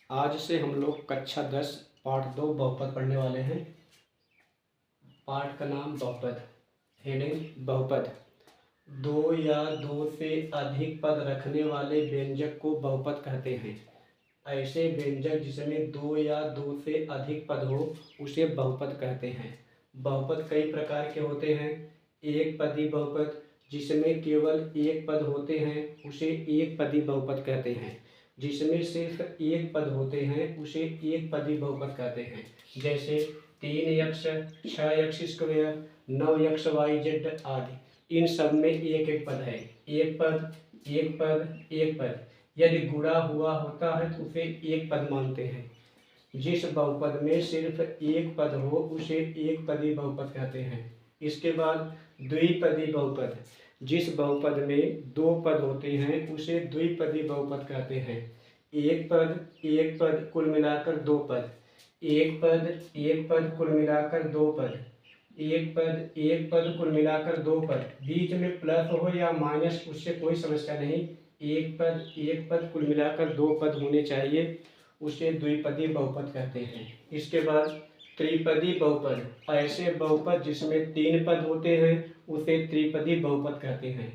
आज से हम लोग कक्षा 10 पाठ 2 बहुपद पढ़ने वाले हैं। पाठ का नाम बहुपद। हेडिंग बहुपद। दो या दो से अधिक पद रखने वाले व्यंजक को बहुपद कहते हैं। ऐसे व्यंजक जिसमें दो या दो से अधिक पद हो उसे बहुपद कहते हैं। बहुपद कई प्रकार के होते हैं। एक पदी बहुपद, जिसमें केवल एक पद होते हैं उसे एक पदी बहुपद कहते हैं। जिसमें सिर्फ एक पद होते हैं उसे एक पदी बहुपद कहते हैं। जैसे 3x 6x square 9x YZ आदि। इन सब में एक एक पद है। एक पद एक पद एक पद। यदि गुणा हुआ होता है तो उसे एक पद मानते हैं। जिस बहुपद में सिर्फ एक पद हो उसे एक पदी बहुपद कहते हैं। इसके बाद द्विपदी बहुपद। जिस बहुपद में दो पद होते हैं उसे द्विपदी बहुपद कहते हैं। एक पद कुल मिलाकर दो पद। एक पद कुल मिलाकर दो पद। एक पद कुल मिलाकर दो पद। बीच में प्लस हो या माइनस उससे कोई समस्या नहीं। एक पद कुल मिलाकर दो पद होने चाहिए, उसे द्विपदी बहुपद कहते हैं। इसके बाद त्रिपदी बहुपद। ऐसे बहुपद जिसमें तीन पद होते हैं उसे त्रिपदी बहुपद कहते हैं।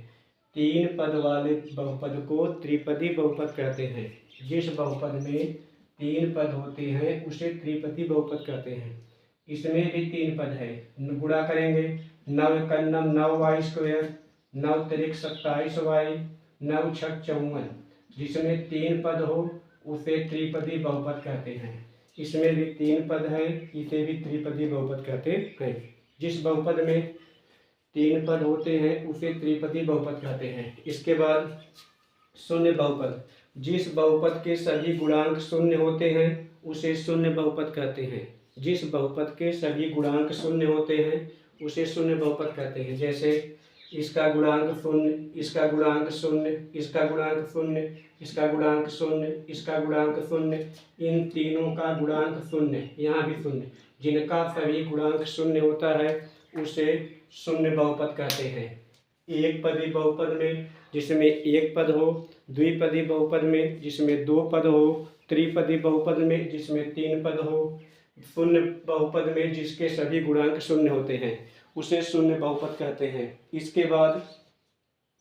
तीन पद वाले बहुपद को त्रिपदी बहुपद कहते हैं। जिस बहुपद में तीन पद होते हैं उसे त्रिपदी बहुपद कहते हैं। इसमें भी तीन पद है। गुणा करेंगे 9 एकम 9y स्क्वायर 9 तिरिक 27y 9 छक 54। जिसमें तीन पद हो उसे त्रिपदी बहुपद कहते हैं। इसमें भी तीन पद है, इसे भी त्रिपदी बहुपद कहते हैं। जिस बहुपद में तीन पद होते हैं उसे त्रिपदी बहुपद कहते हैं। इसके बाद शून्य बहुपद। जिस बहुपद के सभी गुणांक शून्य होते हैं उसे शून्य बहुपद कहते हैं। जिस बहुपद के सभी गुणांक शून्य होते हैं उसे शून्य बहुपद कहते हैं। जैसे इसका गुणांक शून्य, इसका गुणांक शून्य, इसका गुणांक शून्य, इसका गुणांक शून्य, इसका गुणांक शून्य, इन तीनों का गुणांक शून्य, यहाँ भी शून्य। जिनका सभी गुणांक शून्य होता है उसे शून्य बहुपद कहते हैं। एक पदी बहुपद में जिसमें एक पद हो, द्विपदी बहुपद में जिसमें दो पद हो, त्रिपदी बहुपद में जिसमें तीन पद हो, शून्य बहुपद में जिसके सभी गुणांक शून्य होते हैं उसे शून्य बहुपद कहते हैं। इसके बाद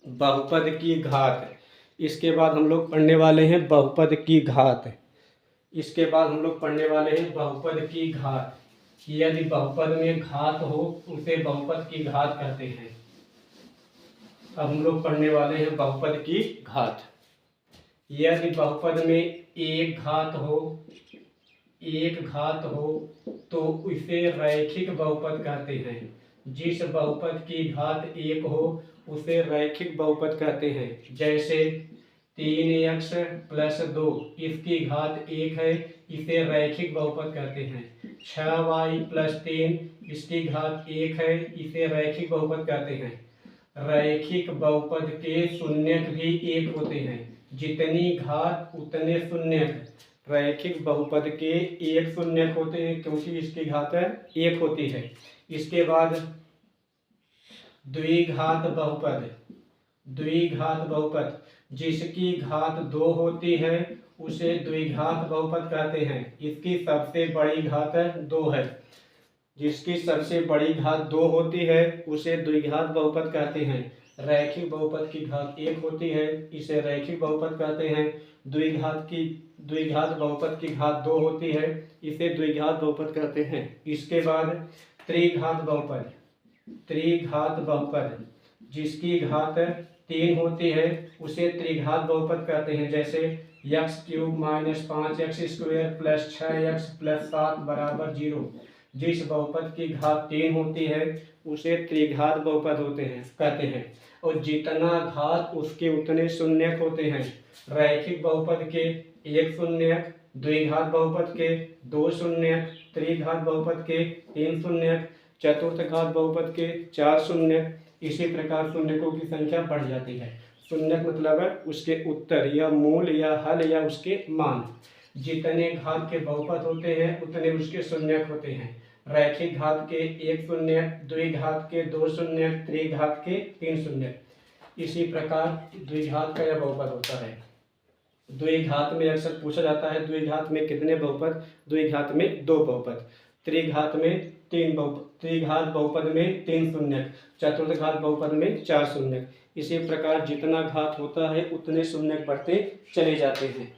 बहुपद की घात। इसके बाद हम लोग पढ़ने वाले हैं बहुपद की घात। इसके बाद हम लोग पढ़ने वाले हैं बहुपद की घात। यदि बहुपद में घात हो उसे बहुपद की घात कहते हैं। अब हम लोग पढ़ने वाले हैं बहुपद की घात। यदि बहुपद में एक घात हो तो इसे रैखिक बहुपद कहते हैं। जिस बहुपद की घात एक हो उसे रैखिक बहुपद कहते हैं। जैसे 3x + 2 इसकी घात एक है, इसे रैखिक बहुपद कहते हैं। 6y + 3 इसकी घात एक है, इसे रैखिक बहुपद कहते हैं। रैखिक बहुपद के शून्यक भी एक होते हैं। जितनी घात उतने शून्यक। रैखिक बहुपद के एक शून्यक होते हैं क्योंकि इसकी घात एक होती है। इसके बाद द्विघात बहुपद। द्विघात बहुपद जिसकी घात दो होती है उसे द्विघात बहुपद कहते हैं। इसकी सबसे बड़ी घात दो है। जिसकी सबसे बड़ी घात दो होती है उसे द्विघात बहुपद कहते हैं। रैखिक बहुपद की घात एक होती है, इसे रैखिक बहुपद कहते हैं। द्विघात बहुपद की घात दो होती है, इसे द्विघात बहुपद कहते हैं। इसके बाद त्रिघात बहुपद। त्रिघात बहुपद जिसकी घात तीन होती है उसे त्रिघात बहुपद कहते हैं। जैसे x³ - 5x² + 6x + 7 = 0। जिस बहुपद की घात तीन होती है उसे त्रिघात बहुपद कहते हैं। और जितना घात उसके उतने शून्यक होते हैं। रैखिक बहुपद के एक शून्यक, द्विघात बहुपद के दो शून्यक, त्रिघात बहुपद के तीन शून्यक, चतुर्थ घात बहुपद के चार शून्यक। इसी प्रकार शून्यकों की संख्या बढ़ जाती है। शून्यक मतलब है उसके उत्तर या मूल या हल या उसके मान। जितने घात के बहुपद होते हैं उतने उसके शून्यक होते हैं। रैखिक घात के एक शून्यक, द्विघात के दो शून्यक, त्रिघात के तीन शून्यक। इसी प्रकार द्विघात का यह बहुपद होता है। द्विघात में अक्सर पूछा जाता है द्विघात में कितने बहुपद, द्विघात में 2 बहुपद, त्रिघात में 3 बहुपद, त्रिघात बहुपद में 3 शून्यक, चतुर्घात बहुपद में 4 शून्यक। इसी प्रकार जितना घात होता है उतने शून्यक बढ़ते चले जाते हैं।